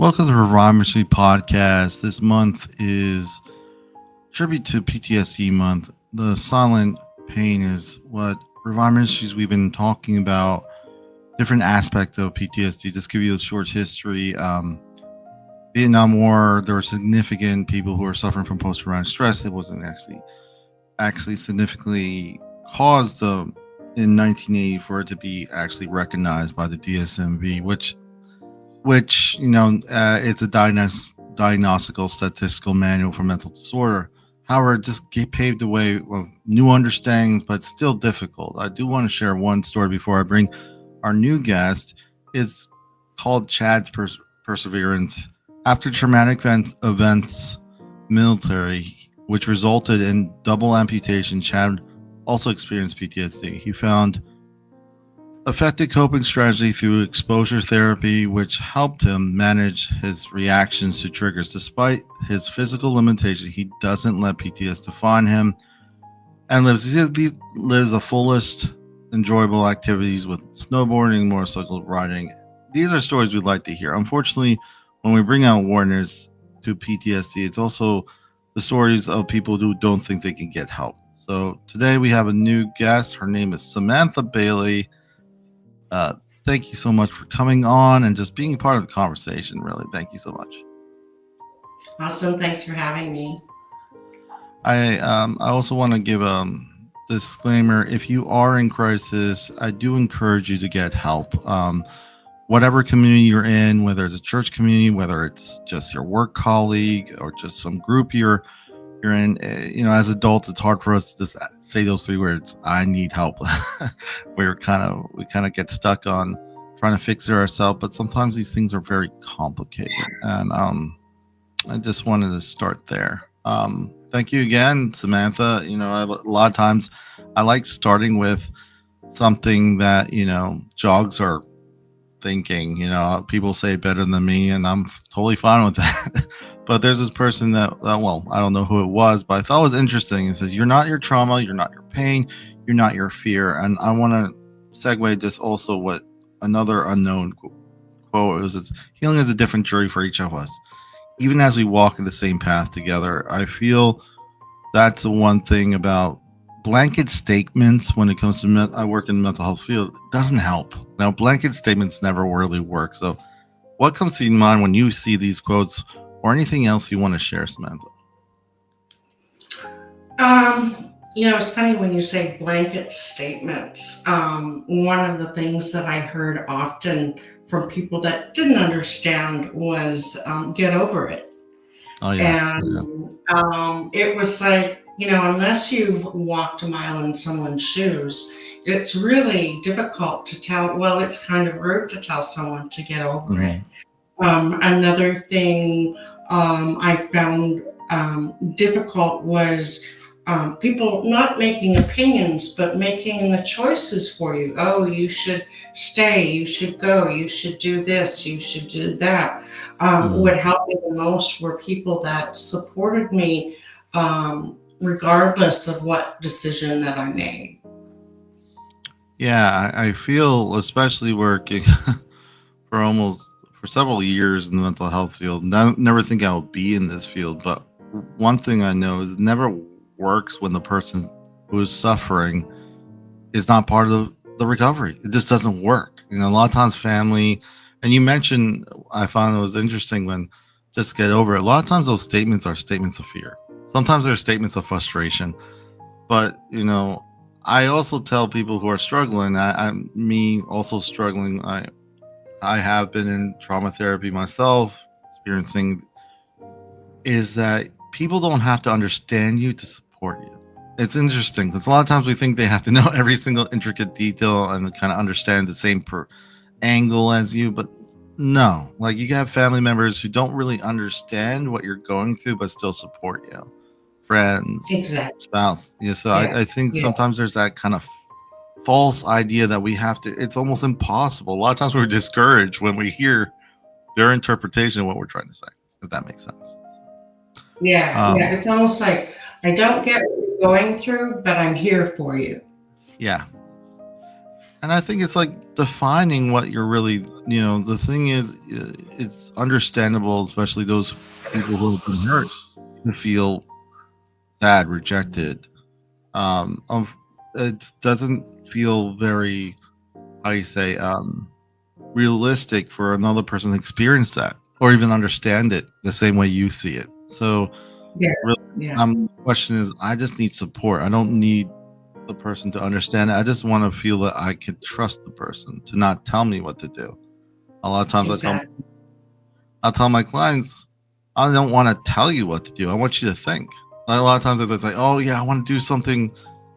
Welcome to the Ministries Podcast. This month is tribute to PTSD month. The silent pain is what Revive Ministries we've been talking about, different aspects of PTSD. Just give you a short history. Vietnam War, there were significant people who were suffering from post-traumatic stress. It wasn't actually significantly caused in 1980 for it to be actually recognized by the DSMV, which it's a diagnostical statistical manual for mental disorder. However, it just paved the way of new understandings, but still difficult. I do want to share one story before I bring our new guest. It's called Chad's Perseverance. After traumatic events, military, which resulted in double amputation, Chad also experienced PTSD. He found effective coping strategy through exposure therapy, which helped him manage his reactions to triggers. Despite his physical limitations, he doesn't let PTSD define him and lives the fullest, enjoyable activities with snowboarding, motorcycle riding. These are stories we'd like to hear. Unfortunately, when we bring out awareness to PTSD, it's also the stories of people who don't think they can get help. So today we have a new guest. Her name is Samantha Bailey. Thank you so much for coming on and just being part of the conversation. Really, thank you so much. Awesome. Thanks for having me. I also want to give a disclaimer. If you are in crisis, I do encourage you to get help. Whatever community you're in, whether it's a church community, whether it's just your work colleague or just some group you're in, as adults, it's hard for us to just say those three words. I need help. we kind of get stuck on trying to fix it ourselves, but sometimes these things are very complicated. And I just wanted to start there. Thank you again, Samantha. A lot of times I like starting with something that jogs our thinking. People say better than me, and I'm totally fine with that. But there's this person that I don't know who it was, but I thought it was interesting. It says, you're not your trauma, you're not your pain, you're not your fear. And I want to segue just also what another unknown quote is. It's healing is a different journey for each of us. Even as we walk in the same path together, I feel that's the one thing about blanket statements when it comes to I work in the mental health field, it doesn't help. Now, blanket statements never really work. So what comes to your mind when you see these quotes or anything else you want to share, Samantha? It's funny when you say blanket statements. One of the things that I heard often from people that didn't understand was get over it. Oh, yeah. And it was like, unless you've walked a mile in someone's shoes, it's really difficult to tell. Well, it's kind of rude to tell someone to get over it. Another thing I found difficult was people not making opinions, but making the choices for you. Oh, you should stay, you should go, you should do this, you should do that. What helped me the most were people that supported me regardless of what decision that I made. Yeah, I feel, especially working for several years in the mental health field, never think I will be in this field. But one thing I know is it never works when the person who is suffering is not part of the recovery. It just doesn't work. A lot of times family, and you mentioned, I found it was interesting when just get over it. A lot of times those statements are statements of fear. Sometimes they're statements of frustration. But, I also tell people who are struggling, me also struggling, I have been in trauma therapy myself, experiencing, is that people don't have to understand you to support you. It's interesting because a lot of times we think they have to know every single intricate detail and kind of understand the same angle as you, but no. Like, you have family members who don't really understand what you're going through, but still support you. Friends, Exactly. spouse. Yeah, so I think sometimes there's that kind of false idea that we have to. It's almost impossible. A lot of times we're discouraged when we hear their interpretation of what we're trying to say, if that makes sense. Yeah. It's almost like, I don't get what you're going through, but I'm here for you. Yeah. And I think it's like defining what you're really, the thing is, it's understandable, especially those people who have been hurt, to feel sad, rejected. It doesn't feel very, how you say, realistic for another person to experience that or even understand it the same way you see it. So, Yeah, really, yeah, the question is, I just need support. I don't need the person to understand it. I just want to feel that I can trust the person to not tell me what to do. A lot of times exactly. I'll tell my clients, I don't want to tell you what to do. I want you to think. Like, a lot of times they say, "Oh yeah, I want to do something,"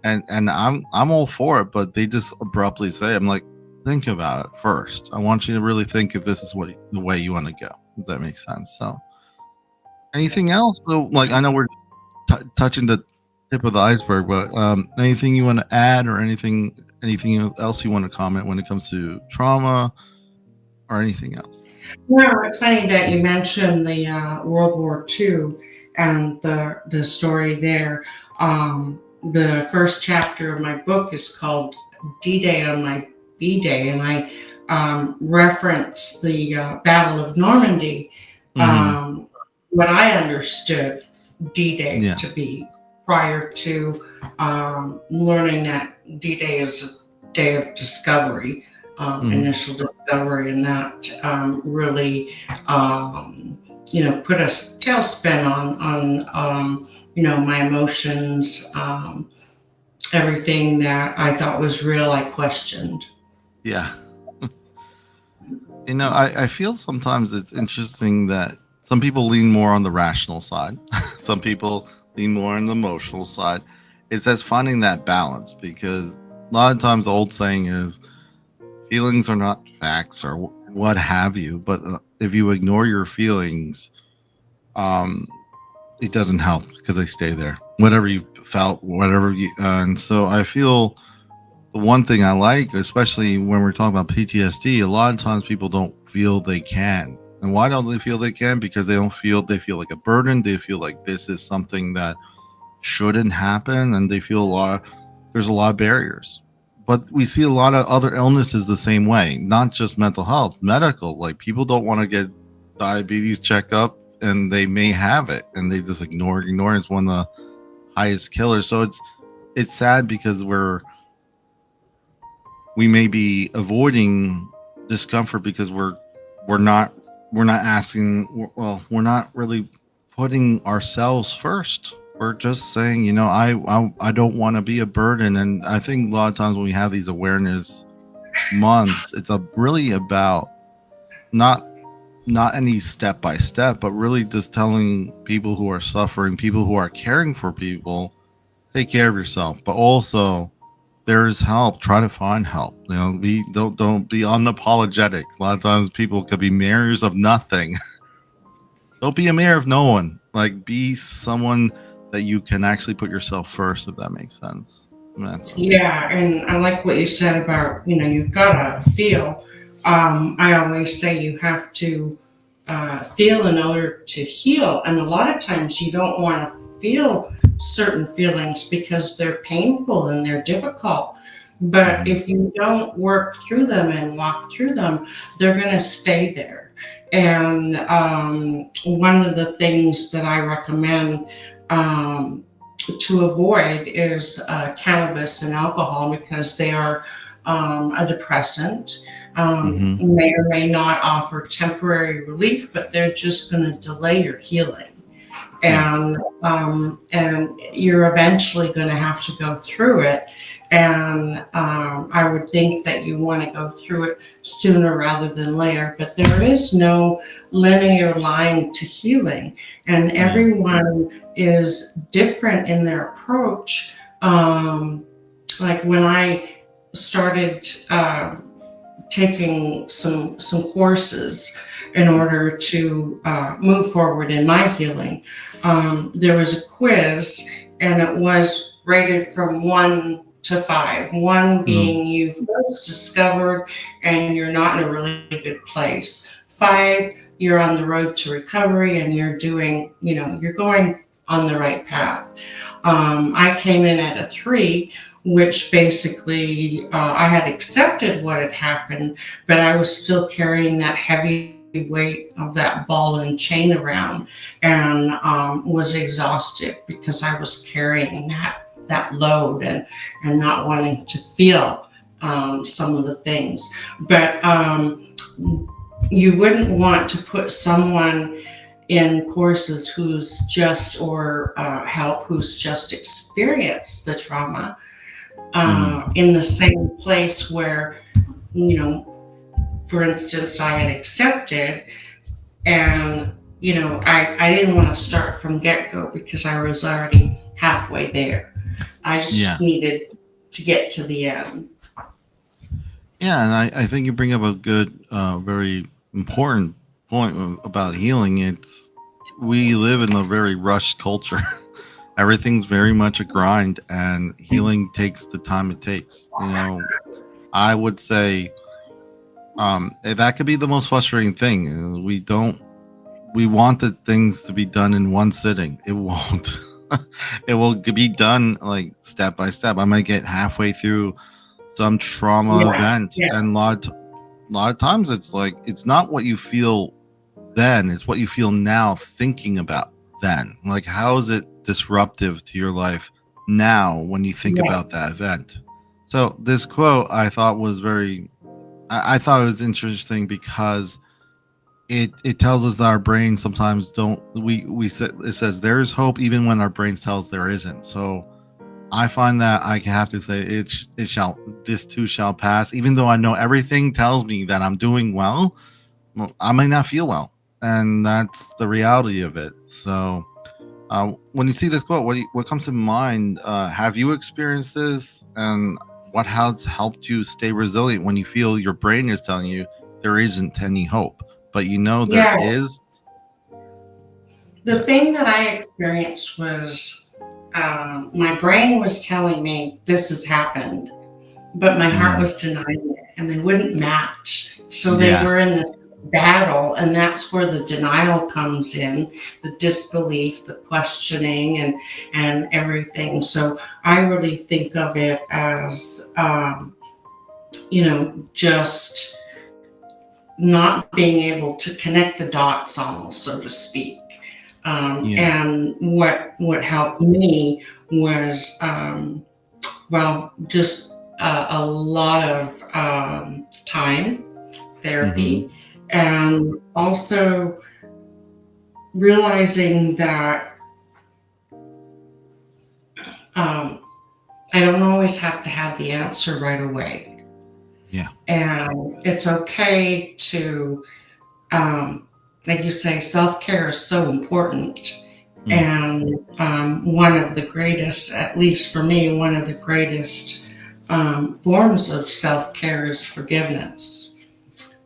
and I'm all for it, but they just abruptly say, "I'm like, think about it first. I want you to really think if this is the way you want to go." If that makes sense. So, anything else? So, like, I know we're touching the tip of the iceberg, but anything you want to add, or anything else you want to comment when it comes to trauma or anything else? No, it's funny that you mentioned the World War II and the story there. The first chapter of my book is called D-Day on My B-Day, and I reference the Battle of Normandy. Hmm. Um, what I understood D-Day Yeah. to be prior to learning that D-Day is a day of discovery, Hmm. initial discovery, and that really, put a tailspin on my emotions, everything that I thought was real, I questioned. Yeah. I feel sometimes it's interesting that some people lean more on the rational side, some people lean more on the emotional side. It's just finding that balance because a lot of times the old saying is feelings are not facts or what have you, but if you ignore your feelings, um, it doesn't help because they stay there. Whatever you felt, and so I feel the one thing I like, especially when we're talking about PTSD, a lot of times people don't feel they can. And why don't they feel they can? Because they feel like a burden. They feel like this is something that shouldn't happen. And they feel there's a lot of barriers. But we see a lot of other illnesses the same way, not just mental health, medical. Like people don't want to get diabetes checked up and they may have it and they just ignore it. Ignorance is one of the highest killers. So it's sad because we may be avoiding discomfort because we're not we're not asking, well, we're not really putting ourselves first. We're just saying, I don't want to be a burden. And I think a lot of times when we have these awareness months, it's really about not any step by step, but really just telling people who are suffering, people who are caring for people, take care of yourself, but also there's help. Try to find help. Be don't be unapologetic. A lot of times people could be mayors of nothing. Don't be a mayor of no one. Like be someone that you can actually put yourself first, if that makes sense, Samantha. Yeah, and I like what you said about, you've got to feel. I always say you have to feel in order to heal. And a lot of times you don't want to feel certain feelings because they're painful and they're difficult. But Hmm. if you don't work through them and walk through them, they're going to stay there. And one of the things that I recommend to avoid is cannabis and alcohol because they are a depressant. Hmm. May or may not offer temporary relief, but they're just going to delay your healing. Yeah. And you're eventually going to have to go through it. And I would think that you want to go through it sooner rather than later. But there is no linear line to healing, and Yeah. everyone is different in their approach. Like when I started taking some courses in order to move forward in my healing. There was a quiz, and it was rated from 1 to 5. One Hmm. being you've first discovered and you're not in a really good place. 5, you're on the road to recovery and you're doing, you're going on the right path. I came in at a 3, which basically I had accepted what had happened, but I was still carrying that heavy weight of that ball and chain around, and was exhausted because I was carrying that load, and not wanting to feel some of the things. But you wouldn't want to put someone in courses who's just, or help who's just experienced the trauma, in the same place where, for instance, I had accepted, and I didn't want to start from get-go because I was already halfway there. I Yeah. just needed to get to the end. Yeah, and I think you bring up a good, very important point about healing. It's we live in a very rushed culture. Everything's very much a grind, and healing takes the time it takes. I would say that could be the most frustrating thing. We want the things to be done in one sitting. It won't. It will be done like step by step. I might get halfway through some trauma Yeah, event, yeah, and a lot of times it's like it's not what you feel then, it's what you feel now thinking about then. Like, how is it disruptive to your life now when you think yeah, about that event? So this quote I thought was I thought it was interesting because it tells us that our brains sometimes don't we say, it says there is hope even when our brains tells there isn't. So I find that I have to say it shall this too shall pass, even though I know everything tells me that I'm doing well. I may not feel well, and that's the reality of it. So when you see this quote, what comes to mind? Have you experienced this, and what has helped you stay resilient when you feel your brain is telling you there isn't any hope, but there yeah. is? The Yeah. thing that I experienced was, my brain was telling me this has happened, but my heart Mm. was denying it, and they wouldn't match. So they Yeah. were in this battle, and that's where the denial comes in, the disbelief, the questioning, and everything. So I really think of it as, just not being able to connect the dots, almost, so to speak. Yeah. And what helped me was, just a lot of time Hmm. therapy, and also realizing that, um, I don't always have to have the answer right away, Yeah. and it's okay to, like you say, self-care is so important. Mm. And one of the greatest, at least for me, one of the greatest forms of self-care is forgiveness.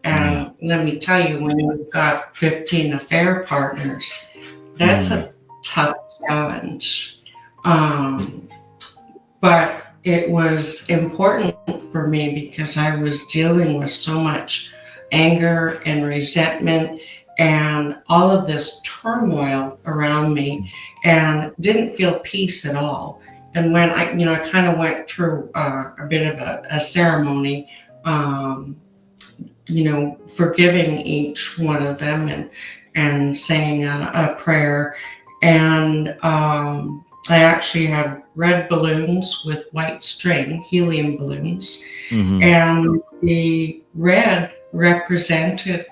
Yeah. And let me tell you, when you've got 15 affair partners, that's Mm. a tough challenge. Um, but it was important for me because I was dealing with so much anger and resentment and all of this turmoil around me, and didn't feel peace at all. And when I kind of went through a bit of a ceremony, forgiving each one of them, and saying a prayer. And I actually had red balloons with white string, helium balloons, Hmm. and the red represented,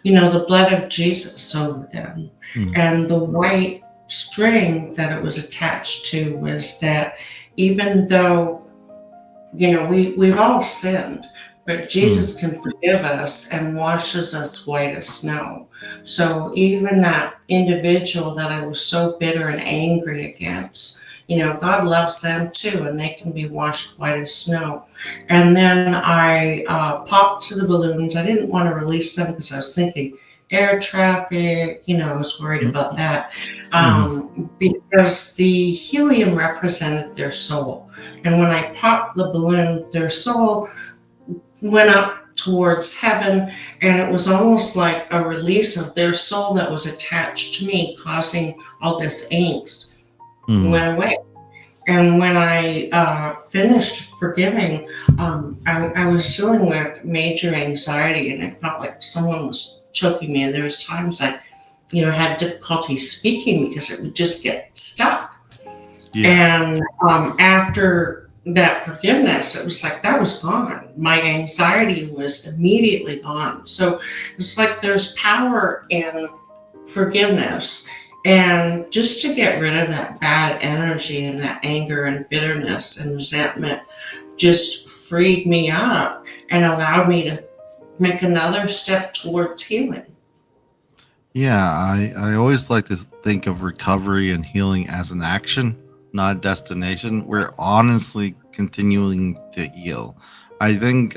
the blood of Jesus over them. Mm. And the white string that it was attached to was that, even though, we've all sinned, but Mm. Jesus can forgive us and washes us white as snow. So even that individual that I was so bitter and angry against, God loves them too, and they can be washed white as snow. And then I popped to the balloons. I didn't want to release them because I was thinking air traffic, I was worried about that, Mm. because the helium represented their soul. And when I popped the balloon, their soul went up towards heaven, and it was almost like a release of their soul that was attached to me, causing all this angst Mm. went away. And when I finished forgiving, I was dealing with major anxiety, and I felt like someone was choking me. And there was times I, had difficulty speaking because it would just get stuck. Yeah. And after that forgiveness, it was like that was gone. My anxiety was immediately gone. So it's like there's power in forgiveness. And just to get rid of that bad energy and that anger and bitterness and resentment just freed me up and allowed me to make another step towards healing. Yeah, I always like to think of recovery and healing as an action, not a destination. We're honestly continuing to heal. I think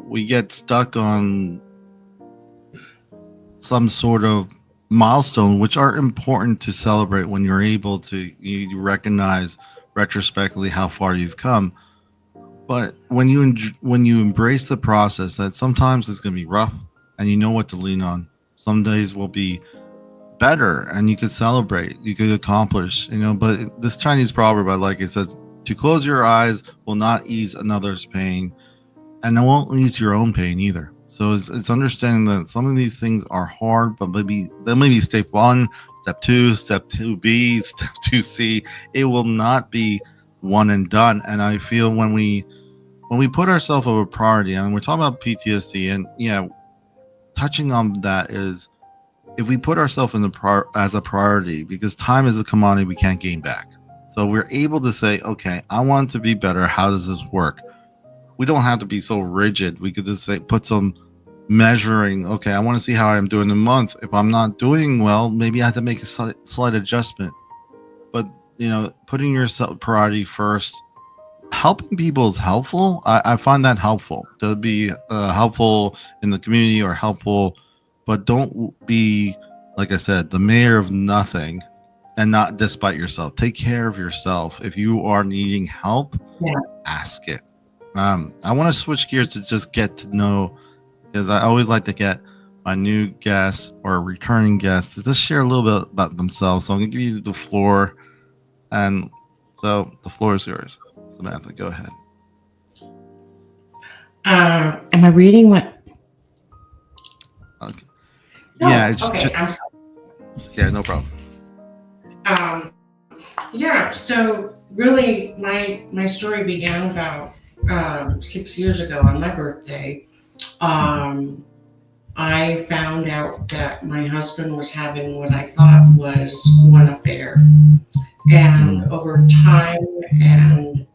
we get stuck on some sort of milestone, which are important to celebrate when you're able to you recognize retrospectively how far you've come. But when you embrace the process, that sometimes it's going to be rough, and you know what to lean on. Some days will be better, and you could celebrate, you could accomplish, But this Chinese proverb, I like it, says, "To close your eyes will not ease another's pain, and it won't ease your own pain either." So it's understanding that some of these things are hard, but maybe step one, step two B, step two C. It will not be one and done. And I feel when we put ourselves over priority, and we're talking about PTSD, and yeah, touching on that is if we put ourselves in as a priority, because time is a commodity we can't gain back. So we're able to say, okay, I want to be better. How does this work? We don't have to be so rigid. We could just say, put some measuring. Okay, I want to see how I'm doing in a month. If I'm not doing well, maybe I have to make a slight adjustment. But putting yourself priority first, helping people is helpful. I find that helpful to be helpful in the community or helpful, but don't be, like I said, the mayor of nothing and not despite yourself. Take care of yourself. If you are needing help, Yeah. ask it. I want to switch gears to just get to know, because I always like to get my new guests or returning guests to just share a little bit about themselves. So I'm going to give you the floor. And so the floor is yours. Samantha, go ahead. Am I reading what? Okay. Yeah, No. it's Okay. just, I'm sorry. yeah, no problem. Yeah. So really, my story began about 6 years ago on my birthday. Mhm. Um, I found out that my husband was having what I thought was one affair. And Mm. over time and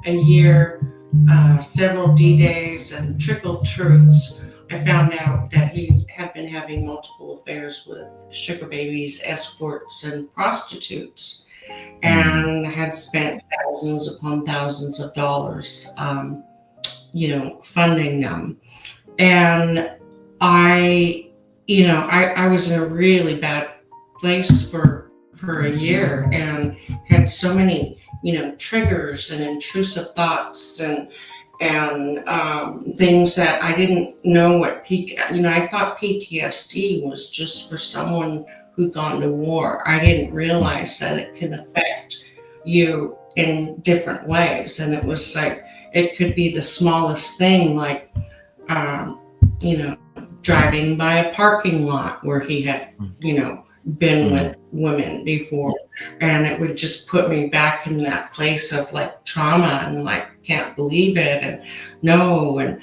a year, several D days, and trickled truths, I found out that he had been having multiple affairs with sugar babies, escorts, and prostitutes, Mm. and had spent thousands upon thousands of dollars, funding them. And I, I was in a really bad place for a year and had so many, triggers and intrusive thoughts and things that I didn't know what I thought PTSD was just for someone who'd gone to war. I didn't realize that it can affect you in different ways, and it was like it could be the smallest thing, like um, driving by a parking lot where he had, been Mm. with women before. And it would just put me back in that place of like trauma and like, can't believe it. And no, and,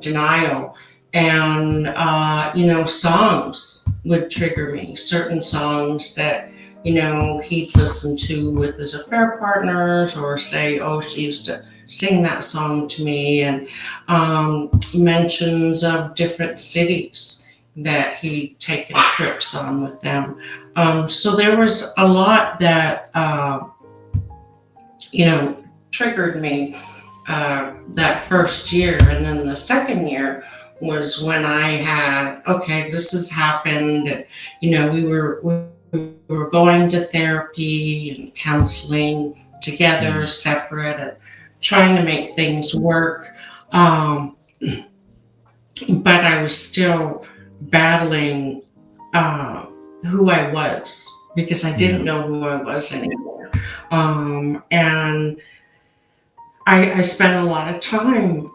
denial. And, songs would trigger me, certain songs that, he'd listen to with his affair partners, or say, oh, she used to sing that song to me, and mentions of different cities that he'd taken trips on with them. So there was a lot that, triggered me that first year. And then the second year was when I had, okay, this has happened. And, we were going to therapy and counseling together, Mm. separate, and trying to make things work. Um, but I was still battling uh, who I was. because I Yeah. didn't know who I was anymore. And I spent a lot of time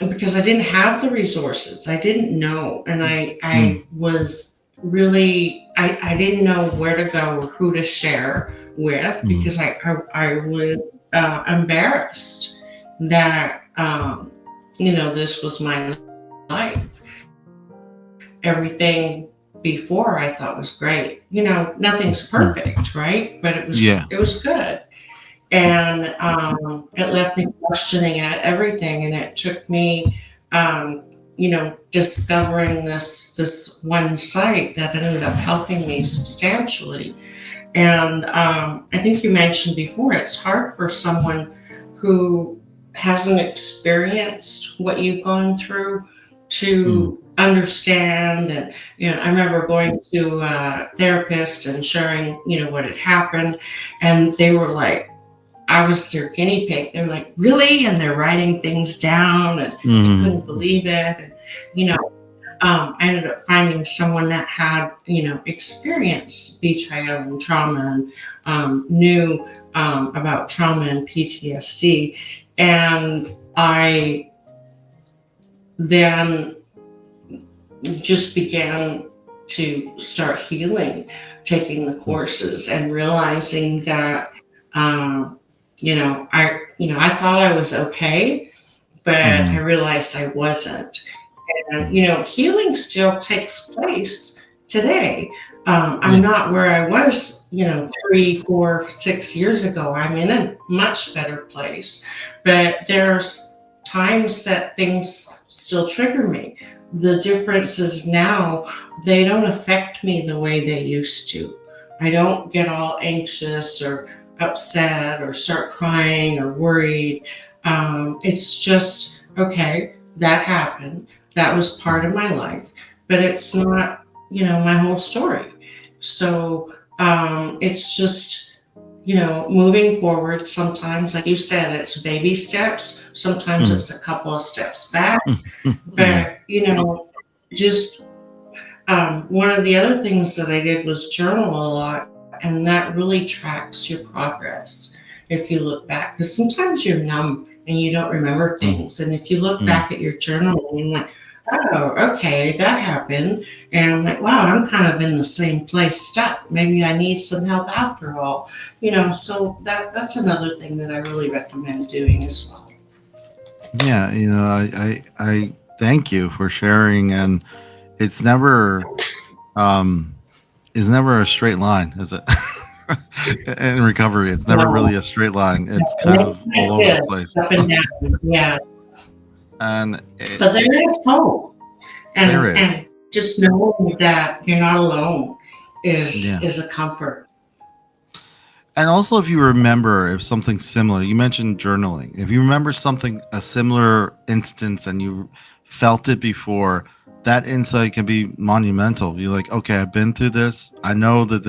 because I didn't have the resources. I didn't know. And Mm. I was really, I didn't know where to go or who to share with Mm. because I was embarrassed that, this was my life. Everything before I thought was great. Nothing's Mm. perfect, right? But it Yeah. was good. And it left me questioning at everything, and it took me discovering this one site that ended up helping me substantially. And I think you mentioned before, it's hard for someone who hasn't experienced what you've gone through Mm. to understand. And I remember going to a therapist and sharing what had happened, and they were like, I was their guinea pig. They're like, really? And they're writing things down, and they couldn't Mm. believe it. And, I ended up finding someone that had, experienced betrayal and trauma, and knew about trauma and PTSD. And I then just began to start healing, taking the courses and realizing that, um, I thought I was okay, but I Mm. realized I wasn't. And, Mm. healing still takes place today. I'm Yeah. not where I was, 3, 4, 6 years ago. I'm in a much better place, but there's times that things still trigger me. The difference is now they don't affect me the way they used to. I don't get all anxious or upset or start crying or worried. It's just, okay, that happened. That was part of my life, but it's not, my whole story. So it's just, moving forward. Sometimes, like you said, it's baby steps. Sometimes Mm. it's a couple of steps back. Mm. Yeah. But, just one of the other things that I did was journal a lot, and that really tracks your progress if you look back. Because sometimes you're numb and you don't remember Mm. things. And if you look Mm. back at your journal and you're like, oh, okay, that happened. And I'm like, wow, I'm kind of in the same place stuck. Maybe I need some help after all. So that's another thing that I really recommend doing as well. Yeah. I thank you for sharing. And it's never, um, it's never a straight line, is it? In recovery, it's never No, really a straight line. It's and kind it's of all like over the this, place. up and down. Yeah. And it, But it there is hope. there is. And just knowing that you're not alone Yeah. is a comfort. And also, if you remember, if something similar, you mentioned journaling. If you remember something, a similar instance, and you felt it before, that insight can be monumental. You're like, okay, I've been through this. I know that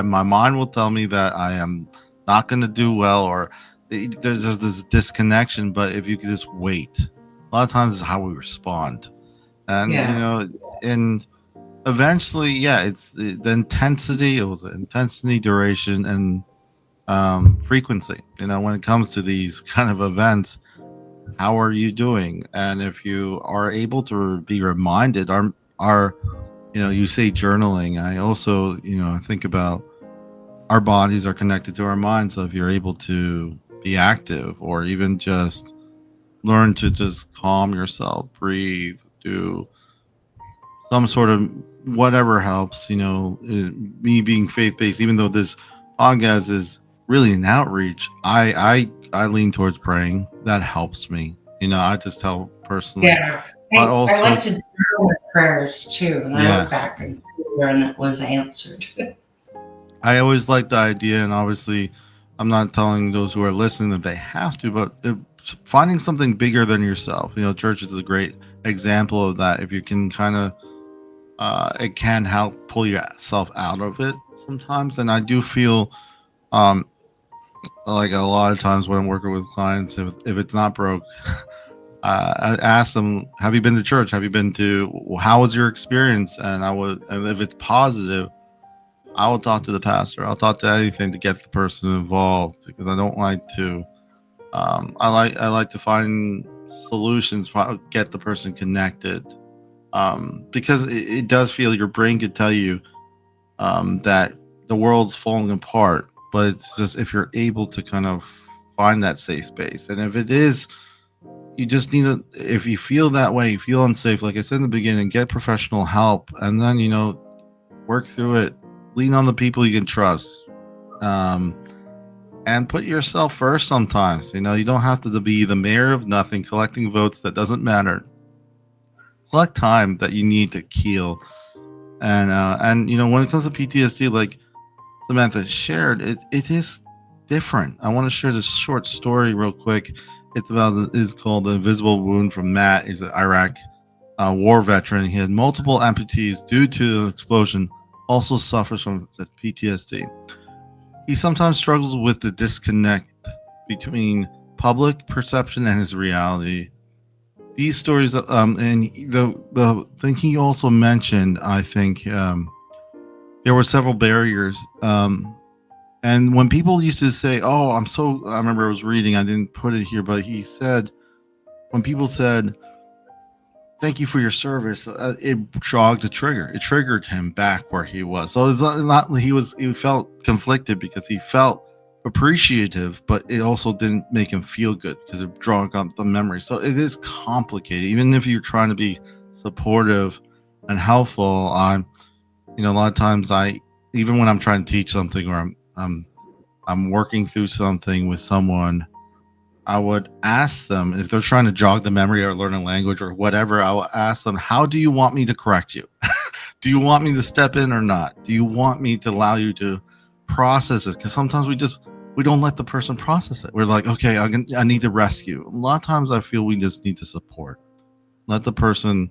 my mind will tell me that I am not going to do well, or there's this disconnection. But if you could just wait, a lot of times is how we respond. And, Yeah. and eventually, yeah, the intensity, it was the intensity, duration, and frequency. When it comes to these kind of events, how are you doing? And if you are able to be reminded, our you say journaling. I also think about our bodies are connected to our minds. So if you're able to be active, or even just learn to just calm yourself, breathe, do some sort of whatever helps. Me being faith based, even though this podcast is really an outreach, I lean towards praying. That helps me. I just tell personally, Yeah. but I like also, to journal my prayers too. And I look yeah, back and see when it was answered. I always like the idea, and obviously, I'm not telling those who are listening that they have to, but finding something bigger than yourself. Church is a great example of that. If you can kind of it can help pull yourself out of it sometimes. And I do feel um, like a lot of times when I'm working with clients, if it's not broke, I ask them, "Have you been to church? Have you been to? How was your experience?" And if it's positive, I will talk to the pastor. I'll talk to anything to get the person involved because I don't like to. I like to find solutions, get the person connected. Because it does feel your brain could tell you that the world's falling apart, but it's just if you're able to kind of find that safe space, and if it is, you just need to. If you feel that way, you feel unsafe. Like I said in the beginning, get professional help, and then work through it. Lean on the people you can trust. Um, and put yourself first sometimes. You don't have to be the mayor of nothing collecting votes that doesn't matter. Collect time that you need to heal. And when it comes to PTSD, like Samantha shared, it is different. I want to share this short story real quick. It's called The Invisible Wound from Matt. He's an Iraq war veteran. He had multiple amputees due to an explosion, also suffers from PTSD. He sometimes struggles with the disconnect between public perception and his reality. These stories, and the thing he also mentioned, I think, there were several barriers. And when people used to say, "Oh, I remember I was reading, I didn't put it here, but he said, when people said, "Thank you for your service," it jogged a trigger. It triggered him back where he was. So it's not he felt conflicted because he felt appreciative, but it also didn't make him feel good because it jogged up the memory. So it is complicated. Even if you're trying to be supportive and helpful, a lot of times even when I'm trying to teach something or I'm working through something with someone, I would ask them if they're trying to jog the memory or learn a language or whatever. I will ask them, "How do you want me to correct you? Do you want me to step in or not? Do you want me to allow you to process it?" Because sometimes we don't let the person process it. We're like, "Okay, I need to rescue." A lot of times, I feel we just need to support. Let the person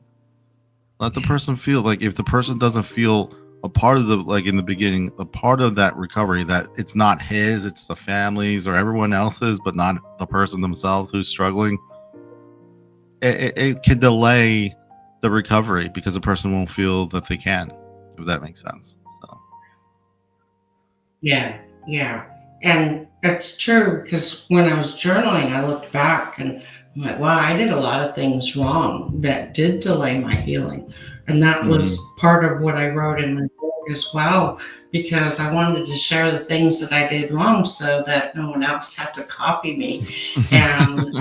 feel like if the person doesn't feel a part of the like in the beginning, a part of that recovery, that it's not his, it's the family's or everyone else's, but not the person themselves who's struggling. It can delay the recovery because the person won't feel that they can, if that makes sense. So Yeah, yeah. And it's true because when I was journaling, I looked back and I'm like, wow, I did a lot of things wrong that did delay my healing. And that was mm. part of what I wrote in my book as well, because I wanted to share the things that I did wrong so that no one else had to copy me and,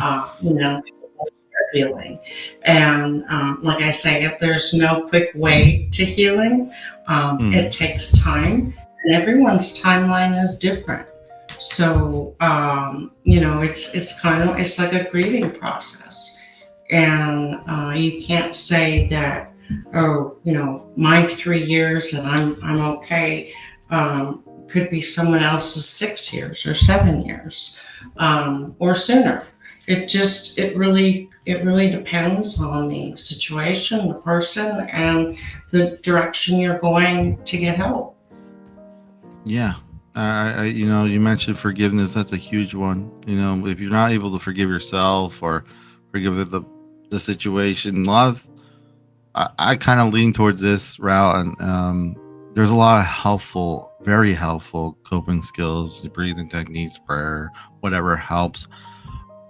healing. And like I say, if there's no quick way to healing, it Mm. takes time, and everyone's timeline is different. So it's like a grieving process, and you can't say that, oh, my 3 years and I'm okay. Could be someone else's 6 years or 7 years, or sooner. It really depends on the situation, the person, and the direction you're going to get help. Yeah. You mentioned forgiveness. That's a huge one. If you're not able to forgive yourself or forgive the situation, a lot of I kind of lean towards this route, and there's a lot of helpful, very helpful coping skills, breathing techniques, prayer, whatever helps.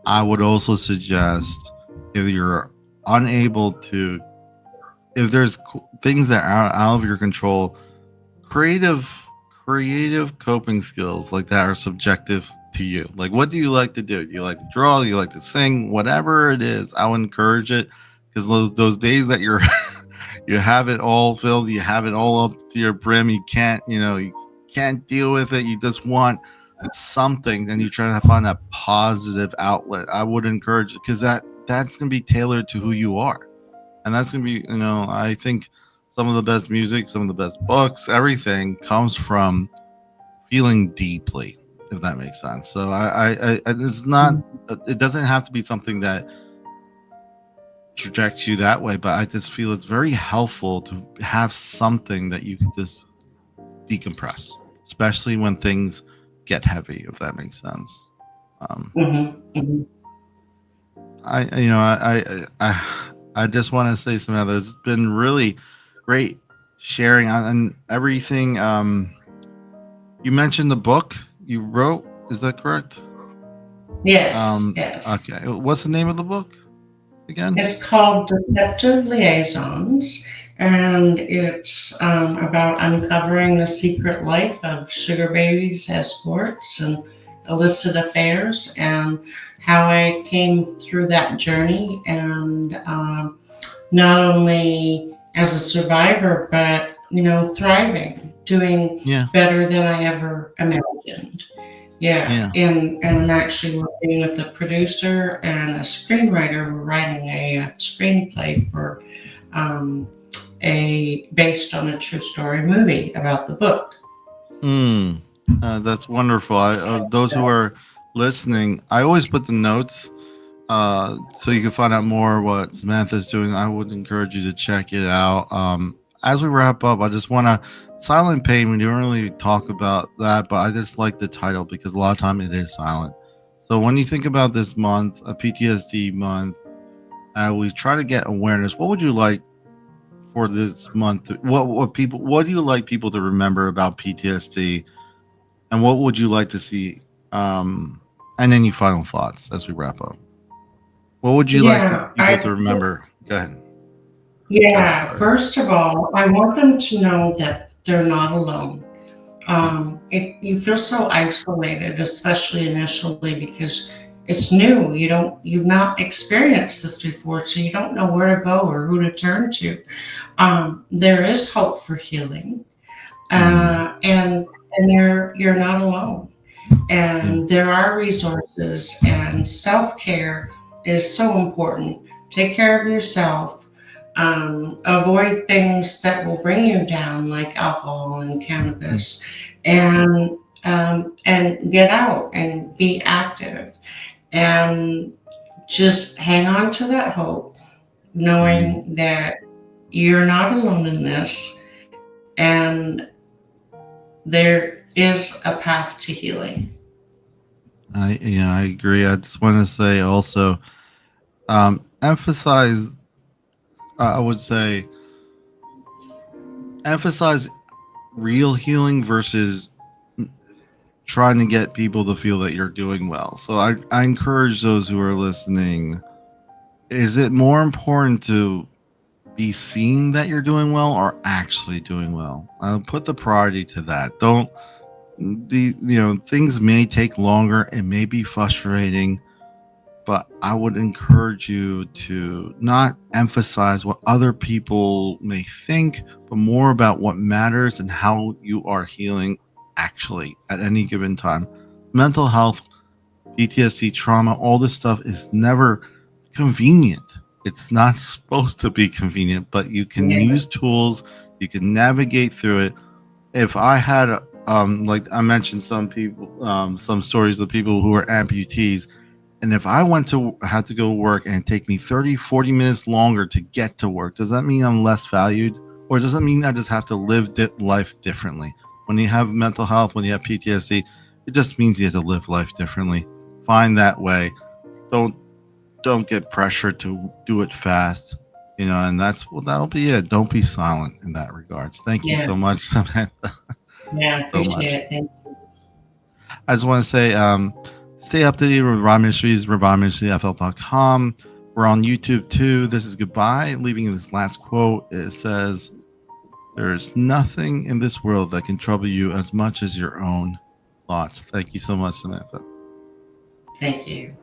I would also suggest if you're unable to, if there's things that are out of your control, creative, creative coping skills like that are subjective to you. Like, what do you like to do? Do you like to draw? Do you like to sing? Whatever it is, I would encourage it because those days that you're you have it all filled, you have it all up to your brim, you can't deal with it. You just want something, and you're trying to find that positive outlet. I would encourage it because that's gonna be tailored to who you are, and that's gonna be I think some of the best music, some of the best books, everything comes from feeling deeply, if that makes sense. So it's not, it doesn't have to be something that trajects you that way, but I just feel it's very helpful to have something that you can just decompress, especially when things get heavy, if that makes sense. Um, Mm-hmm. I just want to say, Samantha, it's been really great sharing on everything. You mentioned the book you wrote. Is that correct? Yes, yes. Okay. What's the name of the book again? It's called Deceptive Liaisons, and it's about uncovering the secret life of sugar babies, escorts, and illicit affairs, and how I came through that journey, and not only as a survivor, but thriving, doing Yeah. better than I ever imagined. Yeah, Yeah. and I'm actually working with a producer and a screenwriter. We're writing a screenplay for um, a based on a true story movie about the book. Mm, that's wonderful. Those who are listening, I always put the notes so you can find out more what Samantha's doing. I would encourage you to check it out. As we wrap up, I just want to silent pain. We don't really talk about that, but I just like the title because a lot of time it is silent. So when you think about this month, a PTSD month, we try to get awareness. What would you like for this month? What do you like people to remember about PTSD, and what would you like to see? Um, and any final thoughts as we wrap up. What would you like Yeah, people to remember? Go ahead. Go ahead. yeah. Sorry. First of all, I want them to know that they're not alone. Yeah. You feel so isolated, especially initially because it's new. You've not experienced this before, so you don't know where to go or who to turn to. There is hope for healing, Mm, and you're not alone. yeah. And there are resources, and self care is so important. Take care of yourself. Avoid things that will bring you down, like alcohol and Mm, cannabis, and get out and be active, and just hang on to that hope, mm. knowing that you're not alone in this, and there is a path to healing. I agree. I just want to say also, emphasize. I would say emphasize real healing versus trying to get people to feel that you're doing well. So I encourage those who are listening. Is it more important to be seen that you're doing well or actually doing well? I'll put the priority to that. Don't things may take longer. It may be frustrating, but I would encourage you to not emphasize what other people may think, but more about what matters and how you are healing actually at any given time. Mental health, PTSD, trauma, all this stuff is never convenient. It's not supposed to be convenient, but you can Yeah, use tools, you can navigate through it. If I had like I mentioned some stories of people who are amputees, and if I went to had to go to work and it take me 30, 40 minutes longer to get to work, does that mean I'm less valued? Or does that mean I just have to live life differently? When you have mental health, when you have PTSD, it just means you have to live life differently. Find that way. Don't don't get pressured to do it fast. And that'll be it. Don't be silent in that regards. Thank you yeah, so much, Samantha. yeah. So Appreciate much. it. Thank I just want to say, stay up to date with Revive Ministries, ReviveMinistriesFL.com. We're on YouTube too. This is goodbye. Leaving this last quote. It says, "There's nothing in this world that can trouble you as much as your own thoughts." Thank you so much, Samantha. Thank you.